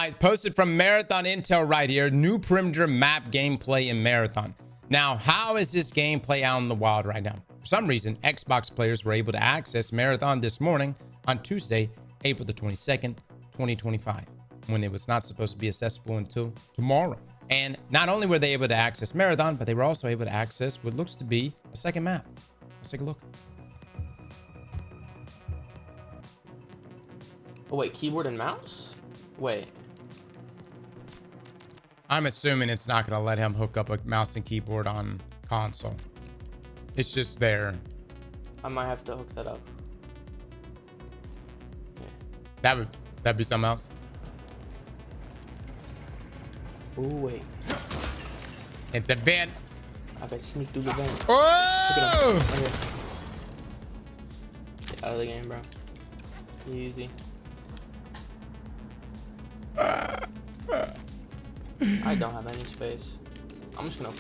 guys, posted from Marathon Intel right here. New perimeter map gameplay in Marathon. Now, how is this gameplay out in the wild right now? For some reason, Xbox players were able to access Marathon this morning on Tuesday, April the 22nd, 2025, when it was not supposed to be accessible until tomorrow. And not only were they able to access Marathon, but they were also able to access what looks to be a second map. Let's take a look. Oh, wait, keyboard and mouse? Wait. I'm assuming it's not going to let him hook up a mouse and keyboard on console. It's just there. I might have to hook that up. Yeah. That'd be something else. Oh, wait. It's a vent. I can sneak through the vent. Oh! Look at him. Okay. Get out of the game, bro. Easy. I don't have any space. I'm just gonna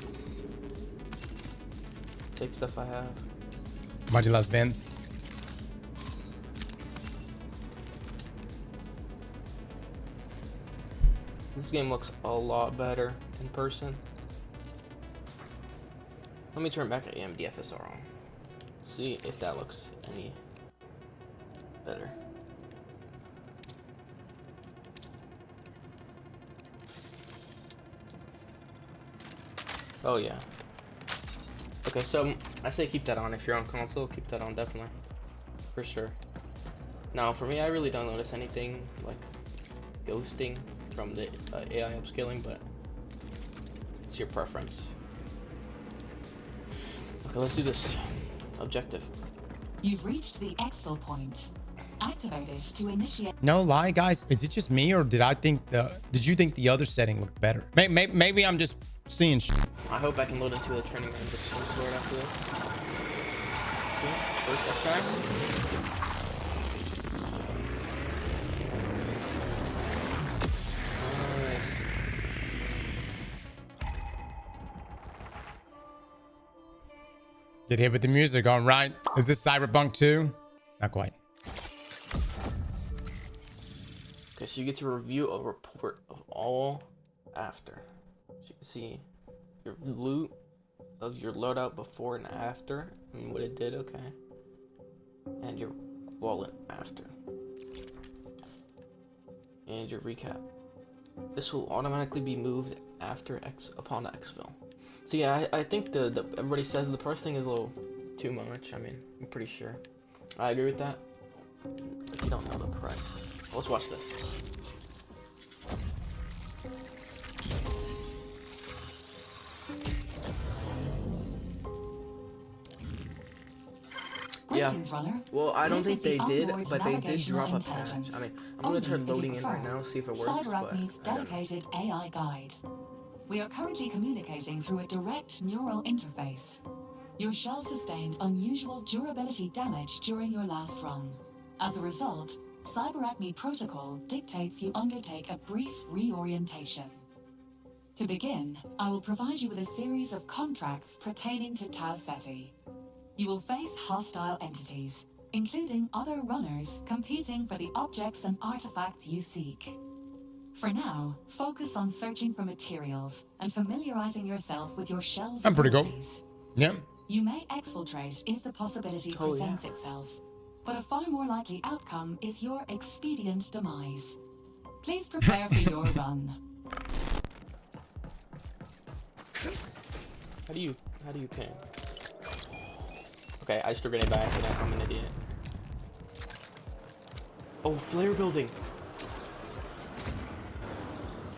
take stuff I have. Much less vents. This game looks a lot better in person. Let me turn back AMD FSR on. See if that looks any better. Oh yeah. Okay, so I say keep that on. If you're on console, keep that on definitely. For sure. Now for me, I really don't notice anything like ghosting from the AI upscaling, but it's your preference. Okay, let's do this. Objective. You've reached the exfil point. Activate it to initiate. No lie, guys. Is it just me, or did you think the other setting looked better? Maybe I'm just seeing shit. I hope I can load into a training range of some sort after this. See? First extract. Nice. Get hit with the music, all right. Is this Cyberpunk 2? Not quite. Okay, so you get to review a report of all after. So you can see your loot of your loadout before and after, and what it did, okay. And your wallet after. And your recap. This will automatically be moved after upon exfil. So yeah, I think the everybody says the price thing is a little too much. I mean, I'm pretty sure. I agree with that. If you don't know the price. Let's watch this. Yeah. Well, I don't think they did, but they did drop a patch. I mean, I'm gonna try loading in right now, see if it works. Cyberacme's dedicated AI guide. We are currently communicating through a direct neural interface. Your shell sustained unusual durability damage during your last run. As a result, CyberAcme protocol dictates you undertake a brief reorientation. To begin, I will provide you with a series of contracts pertaining to Tau Ceti. You will face hostile entities, including other runners competing for the objects and artifacts you seek. For now, focus on searching for materials and familiarizing yourself with your shell's I'm pretty cool. abilities. Yeah. You may exfiltrate if the possibility presents itself, but a far more likely outcome is your expedient demise. Please prepare for your run. How do you pin? Okay, I just threw a grenade by accident. I'm an idiot. Oh, flare building.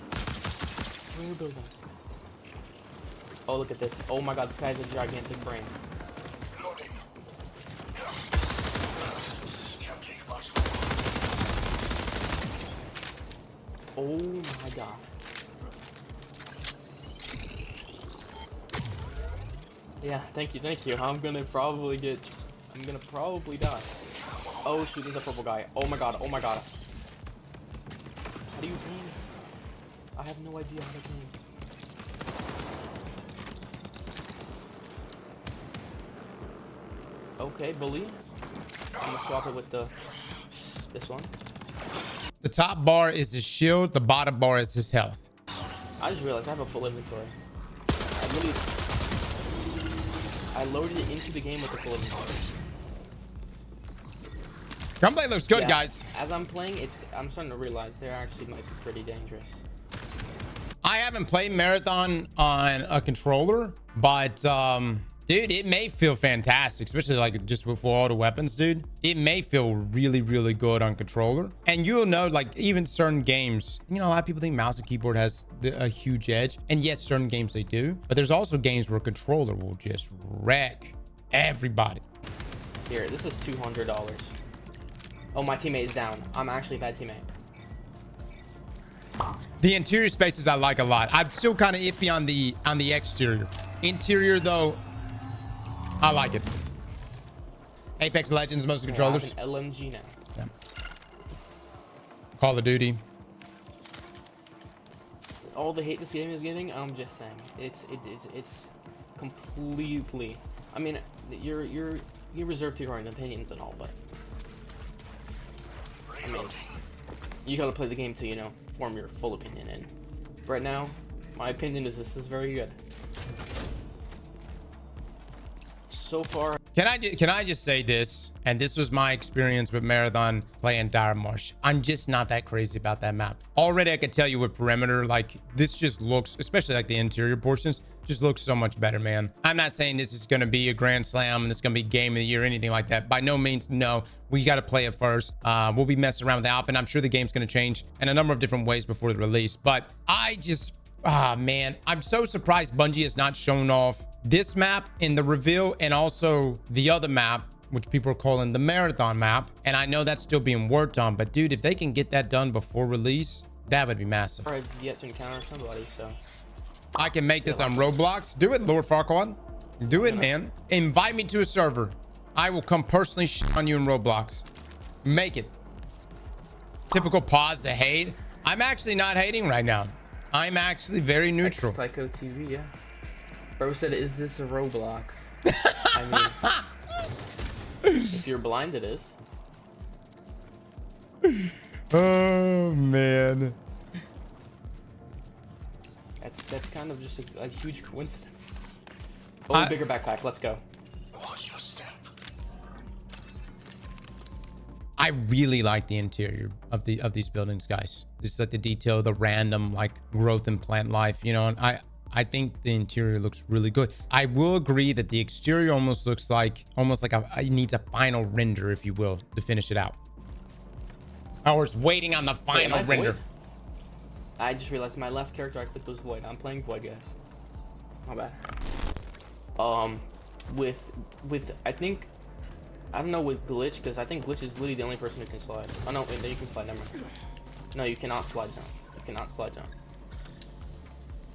Flare building. Oh, look at this. Oh my god, this guy's a gigantic brain. Loading. Oh my god. Yeah, thank you. I'm gonna probably die. Oh shoot, there's a purple guy. Oh my god. How do you game? I have no idea how to game. Okay, bully. I'm gonna swap it with this one. The top bar is his shield. The bottom bar is his health. I just realized I have a full inventory. I loaded it into the game with a full inventory. Gunplay looks good, Yeah, guys. As I'm playing, I'm starting to realize they actually might be pretty dangerous. I haven't played Marathon on a controller, but dude, it may feel fantastic, especially like just with all the weapons, dude. It may feel really, really good on controller. And you'll know, like, even certain games, you know, a lot of people think mouse and keyboard has a huge edge. And yes, certain games they do. But there's also games where controller will just wreck everybody. Here, this is $200. Oh, my teammate is down. I'm actually a bad teammate. The interior spaces I like a lot. I'm still kind of iffy on the exterior. Interior, though, I like it. Apex Legends, most controllers. I have an LMG now. Yeah. Call of Duty. All the hate this game is getting, I'm just saying, it's completely. I mean, you're reserved to your own opinions and all, but I mean, you gotta play the game to, you know, form your full opinion. And right now, my opinion is this is very good. So far. Can I just say this? And this was my experience with Marathon playing Dire Marsh. I'm just not that crazy about that map. Already, I can tell you with perimeter, like, this just looks, especially like the interior portions, just looks so much better, man. I'm not saying this is going to be a grand slam and this is going to be game of the year or anything like that. By no means, no. We got to play it first. We'll be messing around with the alpha, and I'm sure the game's going to change in a number of different ways before the release. But I just, man, I'm so surprised Bungie has not shown off this map in the reveal and also the other map, which people are calling the Marathon map. And I know that's still being worked on, but dude, if they can get that done before release, that would be massive. I've yet to encounter somebody, so I can make this on Roblox. Do it, Lord Farquaad. Do it, man. Invite me to a server. I will come personally on you in Roblox. Make it. Typical pause to hate. I'm actually not hating right now. I'm actually very neutral. Psycho TV, yeah. Bro said, "Is this a Roblox?" I mean, if you're blind, it is. Oh man. That's kind of just a huge coincidence. Oh, bigger backpack. Let's go. Watch your step. I really like the interior of these buildings, guys. Just like the detail, the random like growth and plant life, you know. And I think the interior looks really good. I will agree that the exterior almost looks like it needs a final render, if you will, to finish it out. Or it's waiting on the final render. Void? I just realized my last character I clicked was Void. I'm playing Void, guys. My bad. With I think, I don't know with Glitch, because I think Glitch is literally the only person who can slide. Oh no, wait, you can slide. Never mind. No, you cannot slide down. You cannot slide down.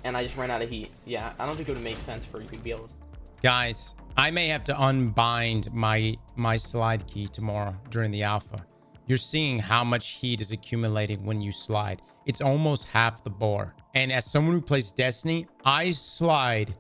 And I just ran out of heat. Yeah, I don't think it would make sense for you to be able to. Guys, I may have to unbind my slide key tomorrow during the alpha. You're seeing how much heat is accumulating when you slide. It's almost half the bar. And as someone who plays Destiny, I slide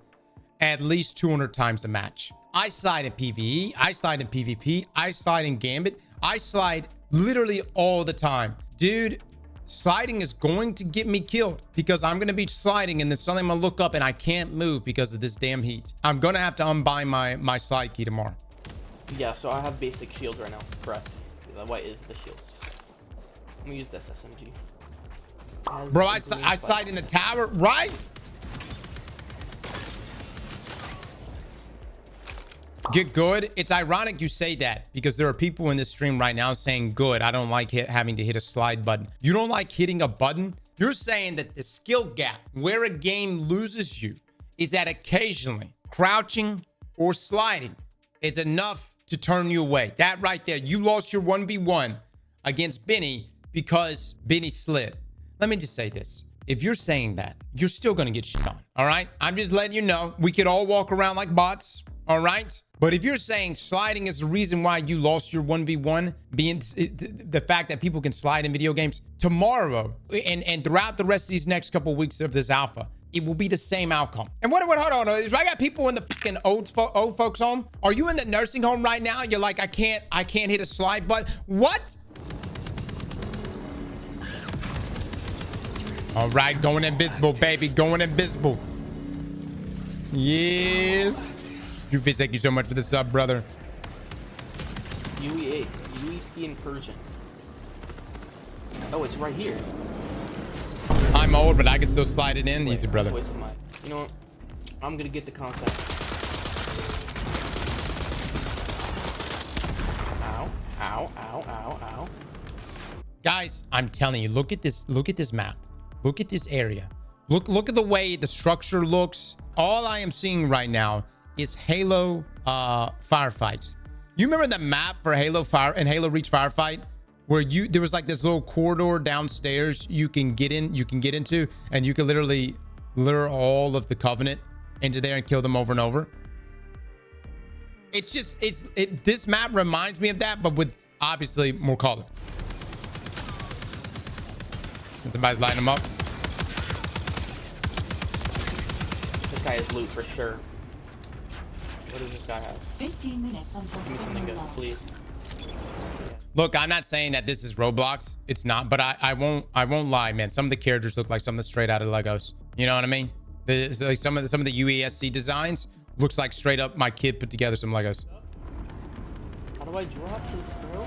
at least 200 times a match. I slide in PvE, I slide in PvP, I slide in Gambit, I slide literally all the time. Dude, sliding is going to get me killed because I'm going to be sliding and then suddenly I'm going to look up and I can't move because of this damn heat. I'm going to have to unbind my slide key tomorrow. Yeah, so I have basic shields right now. Correct. The white is the shields. Let me use this SMG. Bro, I slide in the tower, right? Get good. It's ironic you say that because there are people in this stream right now saying good. I don't like having to hit a slide button. You don't like hitting a button? You're saying that the skill gap where a game loses you is that occasionally crouching or sliding is enough to turn you away. That right there, you lost your 1v1 against Benny because Benny slid. Let me just say this. If you're saying that, you're still going to get shit on. All right. I'm just letting you know we could all walk around like bots. All right. But if you're saying sliding is the reason why you lost your 1v1, being the fact that people can slide in video games tomorrow and throughout the rest of these next couple of weeks of this alpha, it will be the same outcome. And hold on. I got people in the fucking old folks home. Are you in the nursing home right now? You're like, I can't hit a slide button. What? All right, going invisible, baby. Going invisible. Yes. Juvies, thank you so much for the sub, brother. UEC incursion. Oh, it's right here. I'm old, but I can still slide it in. Easy, brother. You know what? I'm gonna get the contact. Ow, ow, ow, ow, ow. Guys, I'm telling you, look at this map. Look at this area. Look at the way the structure looks. All I am seeing right now is Halo firefights. You remember the map for Halo Fire and Halo Reach firefight where there was like this little corridor downstairs you can get into, and you can literally lure all of the Covenant into there and kill them over and over. This map reminds me of that, but with obviously more color. And somebody's lighting them up. This guy is loot for sure. What does this guy have? 15 minutes until Give me something good, please. Look, I'm not saying that this is Roblox. It's not, but I won't lie, man. Some of the characters look like something straight out of Legos. You know what I mean? Like some of the UESC designs looks like straight up my kid put together some Legos. How do I drop this, bro?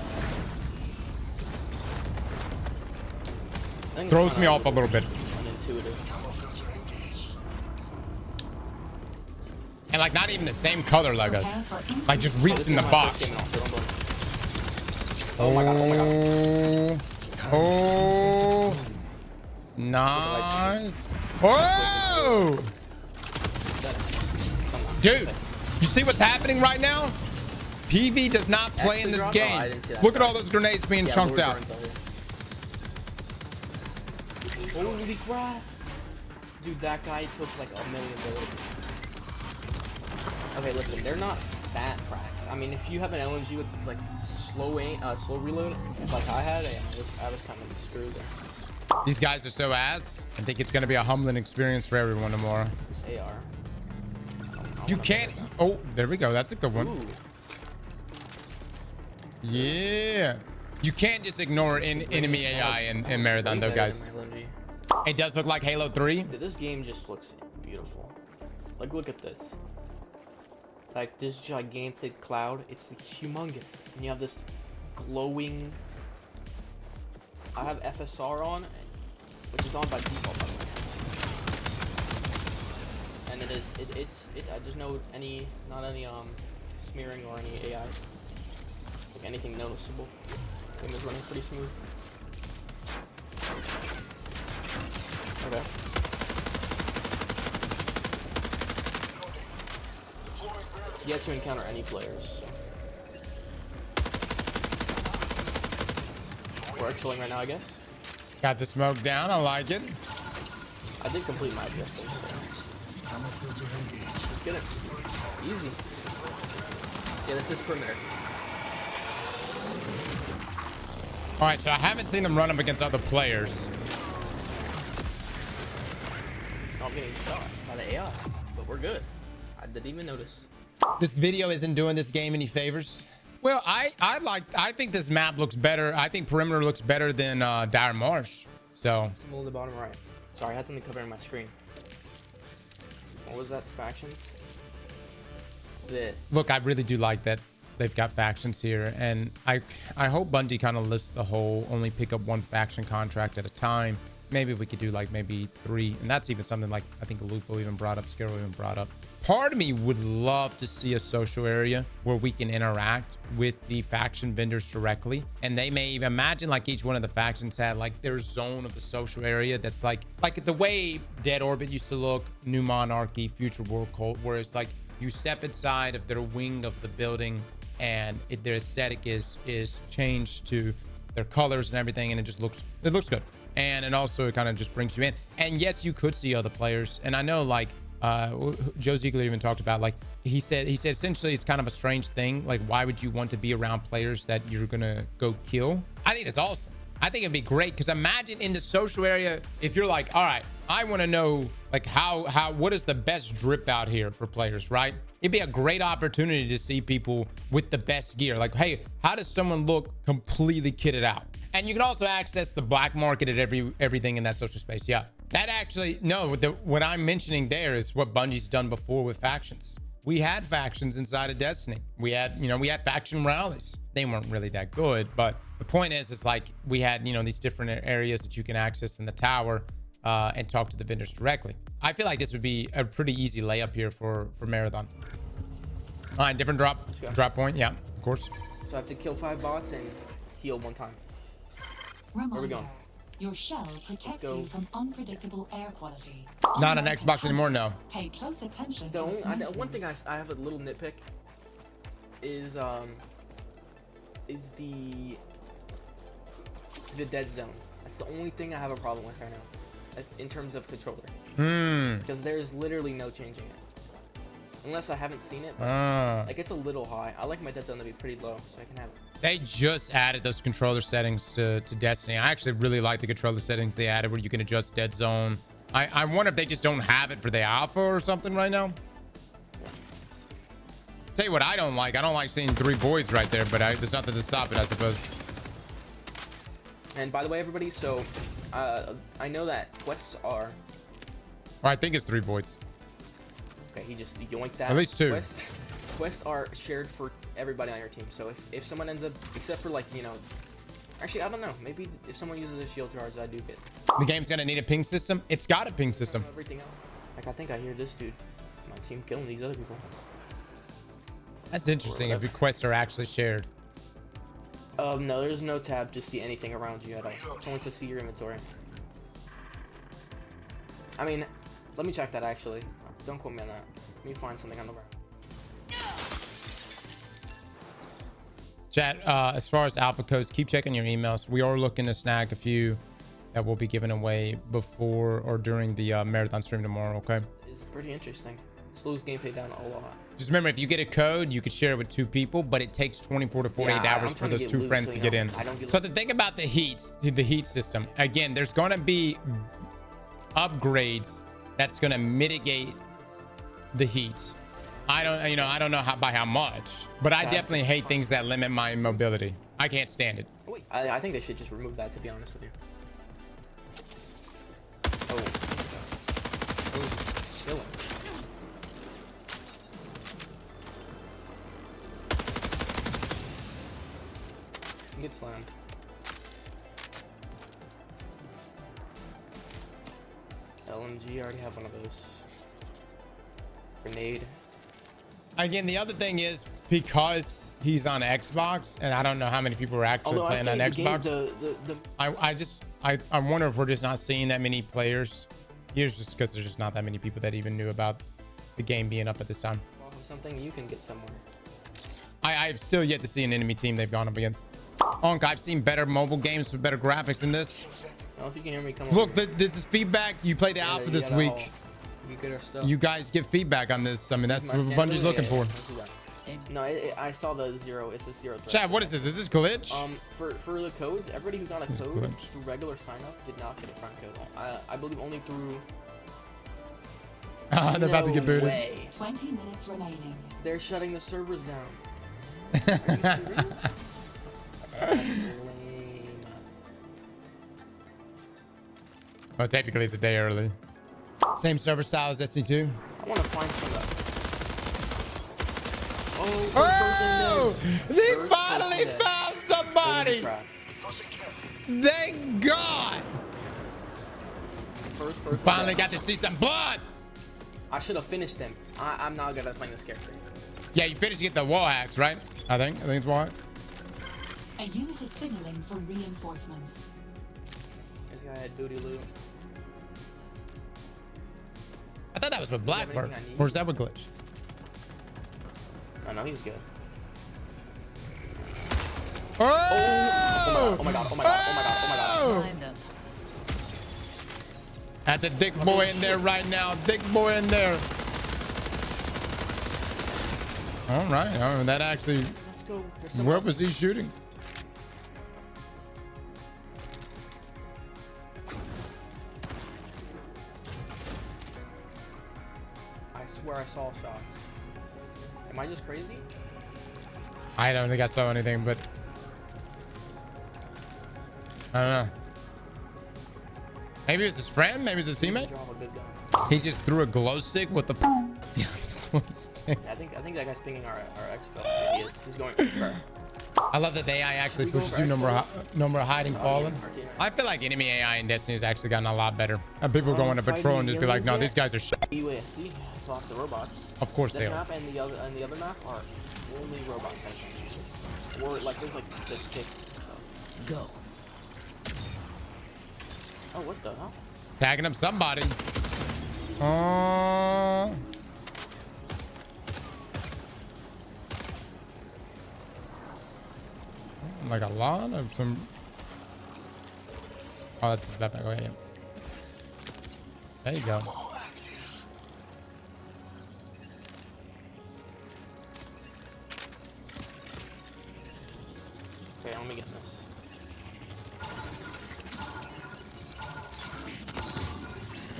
Throws me off a little bit. Unintuitive. And like not even the same color Legos. Like just reaps in the box. Oh my god, oh my god. Oh. Nice. Whoa! Dude, you see what's happening right now? PV does not play in this game. Look at all those grenades being chunked out. Holy crap. Dude, that guy took like 1 million bullets. Okay, listen, they're not that cracked. I mean, if you have an LMG with like slow reload, like I had, I was kind of screwed there. These guys are so ass. I think it's gonna be a humbling experience for everyone tomorrow. This AR. You can't. Oh, there we go. That's a good one. Ooh. Yeah. You can't just ignore enemy AI in Marathon, though, guys. It does look like Halo 3. Dude, this game just looks beautiful. Like, look at this. Like, this gigantic cloud, it's like humongous. And you have this glowing... I have FSR on, which is on by default, by the way. And there's not any smearing or any AI. Like anything noticeable. Game is running pretty smooth. Okay. Yet to encounter any players. We're chilling right now, I guess. Got the smoke down. I like it. I did complete my objective. Let's get it. Easy. Yeah, this is perimeter. All right, so I haven't seen them run up against other players. I'm getting shot by the AI, but we're good. I didn't even notice. This video isn't doing this game any favors. Well, I think this map looks better. I think perimeter looks better than Dire Marsh. So Symbol in the bottom right. Sorry, I had something covering my screen. What was that? Factions? This. look, I really do like that they've got factions here, and I hope Bungie kind of lists the whole only pick up one faction contract at a time. Maybe we could do like maybe 3, and that's even something like I think Lupo even brought up, Scaro even brought up. Part of me would love to see a social area where we can interact with the faction vendors directly, and they may even imagine like each one of the factions had like their zone of the social area that's like the way Dead Orbit used to look, New Monarchy, Future War Cult, where it's like you step inside of their wing of the building and their aesthetic is changed to their colors and everything, and it looks good. And also it kind of just brings you in. And yes, you could see other players. And I know like Joe Ziegler even talked about, like he said essentially it's kind of a strange thing. Like, why would you want to be around players that you're gonna go kill? I think it's awesome. I think it'd be great, because imagine in the social area, if you're like, all right, I want to know, Like what is the best drip out here for players, right? It'd be a great opportunity to see people with the best gear. Like, hey, how does someone look completely kitted out? And you can also access the black market at everything in that social space. Yeah, that actually, no, what I'm mentioning there is what Bungie's done before with factions. We had factions inside of Destiny. We had faction rallies. They weren't really that good, but the point is like we had, these different areas that you can access in the tower and talk to the vendors directly. I feel like this would be a pretty easy layup here for Marathon. All right, different drop point. Yeah, of course. So I have to kill 5 bots and heal 1 time. Where are we going? Your shell protects you from unpredictable air quality. Not on Xbox anymore, no. Pay close attention to One thing I have a little nitpick is the dead zone. That's the only thing I have a problem with right now, in terms of controller. Because there's literally no changing it. Unless I haven't seen it, but like it's a little high. I like my dead zone to be pretty low, so I can have it. They just added those controller settings to Destiny. I actually really like the controller settings they added where you can adjust dead zone. I wonder if they just don't have it for the alpha or something right now. Yeah. Tell you what I don't like. I don't like seeing 3 voids right there, but there's nothing to stop it, I suppose. And by the way, everybody, so I know that quests are... Or I think it's 3 voids. Okay, he just yoinked that. At least 2. Quests are shared for everybody on your team. So if someone ends up, except for like, actually, I don't know. Maybe if someone uses a shield charge, I do get. The game's gonna need a ping system. It's got a ping system. Everything else. Like I think I hear this dude, my team killing these other people. That's interesting. If your quests are actually shared. No, there's no tab to see anything around you at all. It's only to see your inventory. I mean, let me check that actually. Don't quote me on that. Let me find something on the ground. Chat, as far as alpha codes, keep checking your emails. We are looking to snag a few that will be given away before or during the marathon stream tomorrow, okay? It's pretty interesting. Slows gameplay down a lot. Just remember, if you get a code, you could share it with 2 people, but it takes 24 to 48 hours for those 2 friends to get in. So the thing about the heat system, again, there's going to be upgrades that's going to mitigate the heat. I don't know by how much, but I definitely hate things that limit my mobility. I can't stand it. Wait, I think they should just remove that, to be honest with you. Oh, chilling. Get slammed. LMG, I already have one of those. Grenade. Again, the other thing is because he's on Xbox, and I don't know how many people are actually playing on Xbox. I wonder if we're just not seeing that many players. Here's just because there's just not that many people that even knew about the game being up at this time. Something you can get somewhere. I've still yet to see an enemy team they've gone up against. Onk, I've seen better mobile games with better graphics than this. Well, if you can hear me, come Look, this is feedback. You played the alpha this week. You guys give feedback on this. I mean, that's what Bungie's looking for. No, I saw the 0. It's a 0 threat. Chat, what is this? Is this glitch? For the codes, everybody who got a code through regular sign up did not get a front code. I believe only through. They're about to get booted. 20 minutes remaining. They're shutting the servers down. Are you serious? Well, technically it's a day early. Same server style as Destiny 2. I want to find some. Oh! They finally found somebody! Thank God! Finally got to see some blood! I should have finished him. I'm not good at playing this character. Yeah, you finished get the wall hacks, right? I think it's wall hack. A unit is signaling for reinforcements. This guy had booty loot. I thought that was with Blackbird. Or is that with Glitch? I know he's good. Oh! Oh my god, oh my god, oh my god, oh my god. That's a dick boy in there right now. Dick boy in there. All right. Oh, that actually. Let's go. Where was he shooting? swear I saw shots. Am I just crazy? I don't think I saw anything, but I don't know. Maybe it's his friend. Maybe it's his teammate. He just threw a glow stick with the. Yeah, glow stick. I think that guy's pinging our exfil. Yeah, he is. He's going. Bro. I love that the AI actually pushes you number of hiding fallen. I feel like enemy AI in Destiny has actually gotten a lot better. And people go on a patrol and just be like, no, these guys are shit. UASC, the robots. Of course this they map are. And the other map are only robots, I think. Or like there's like the stick stuff. Go. Oh, what the hell? Tagging up somebody. Oh. Like a lot of some. Oh, that's his backpack. Oh, yeah. There you go. Okay, let me get this.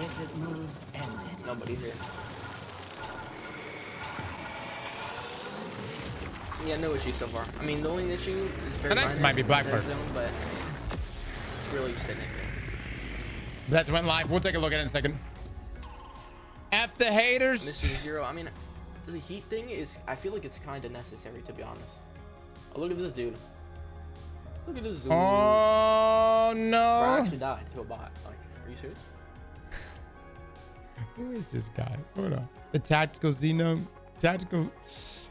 If it moves, end it. Nobody's here. Yeah, no issue so far. I mean, the only issue is very. The next might be Blackbird. Zone, but it's really just anything. That went live. We'll take a look at it in a second. F the haters. Mr. Zero. I mean, the heat thing is. I feel like it's kind of necessary, to be honest. Oh, look at this dude. Look at this dude. Oh no! I actually died to a bot. Like, are you serious? Who is this guy? Hold on. The tactical Xeno.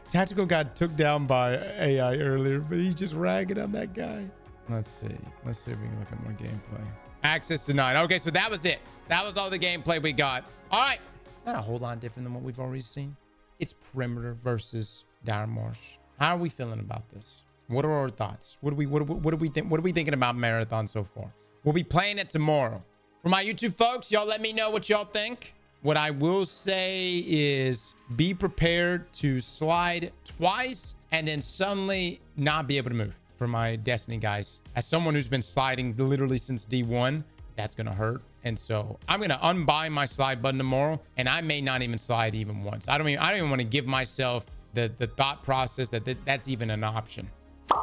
Tactical got took down by AI earlier, but he's just ragging on that guy. Let's see if we can look at more gameplay. Access denied. Okay, so that was it. That was all the gameplay we got. All right. Not a whole lot different than what we've already seen. It's Perimeter versus Dire Marsh. How are we feeling about this? What are our thoughts? What are we thinking about Marathon so far? We'll be playing it tomorrow. For my YouTube folks, y'all let me know what y'all think. What I will say is be prepared to slide twice and then suddenly not be able to move. For my Destiny guys, as someone who's been sliding literally since D1, that's gonna hurt. And so I'm gonna unbind my slide button tomorrow, and I may not even slide even once. I don't even want to give myself the thought process that that's even an option.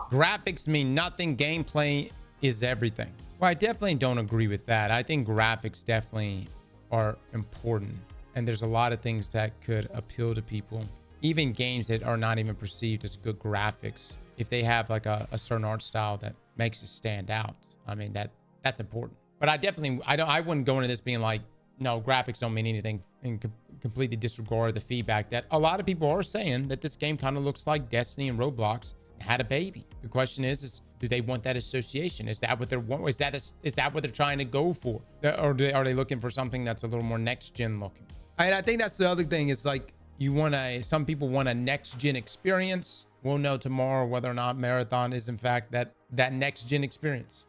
Graphics mean nothing. Gameplay is everything. Well, I definitely don't agree with that. I think graphics definitely are important, and there's a lot of things that could appeal to people, even games that are not even perceived as good graphics. If they have like a certain art style that makes it stand out, I mean, that's important. But I wouldn't go into this being like, no, graphics don't mean anything, and completely disregard the feedback that a lot of people are saying that this game kind of looks like Destiny and Roblox had a baby. The question is do they want that association? Is that what they're is that what they're trying to go for? Or are they looking for something that's a little more next gen looking? And I think that's the other thing. Is like some people want a next gen experience. We'll know tomorrow whether or not Marathon is in fact that next gen experience.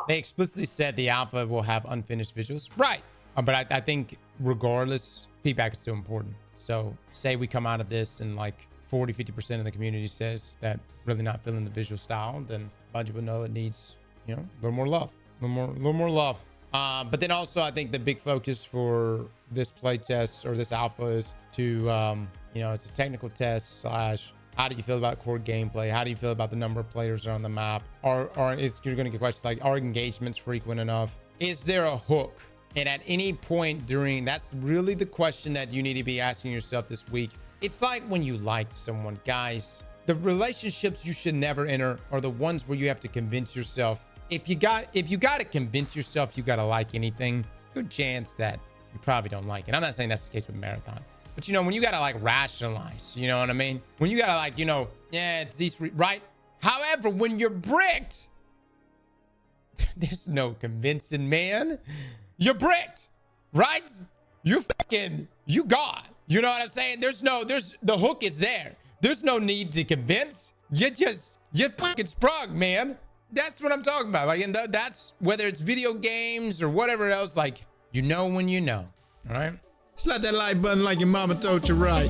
They explicitly said the alpha will have unfinished visuals, right? But I think regardless, feedback is still important. So say we come out of this and like 40-50% of the community says that really not feeling the visual style, then Bungie will know it needs, a little more love, a little more love. But then also I think the big focus for this playtest or this alpha is to, it's a technical test / how do you feel about core gameplay? How do you feel about the number of players that are on the map? You're going to get questions like, are engagements frequent enough? Is there a hook? And at any point that's really the question that you need to be asking yourself this week. It's like when you like someone, guys, the relationships you should never enter are the ones where you have to convince yourself. If you got to convince yourself you got to like anything, good chance that you probably don't like it. I'm not saying that's the case with Marathon. But when you gotta like rationalize, you know what I mean? When you gotta like, yeah, it's these, right? However, when you're bricked, there's no convincing, man. You're bricked, right? You got, you know what I'm saying? The hook is there. There's no need to convince. You're fucking sprung, man. That's what I'm talking about. Like, and that's whether it's video games or whatever else, like, when you know, all right? Slap that like button like your mama told you right.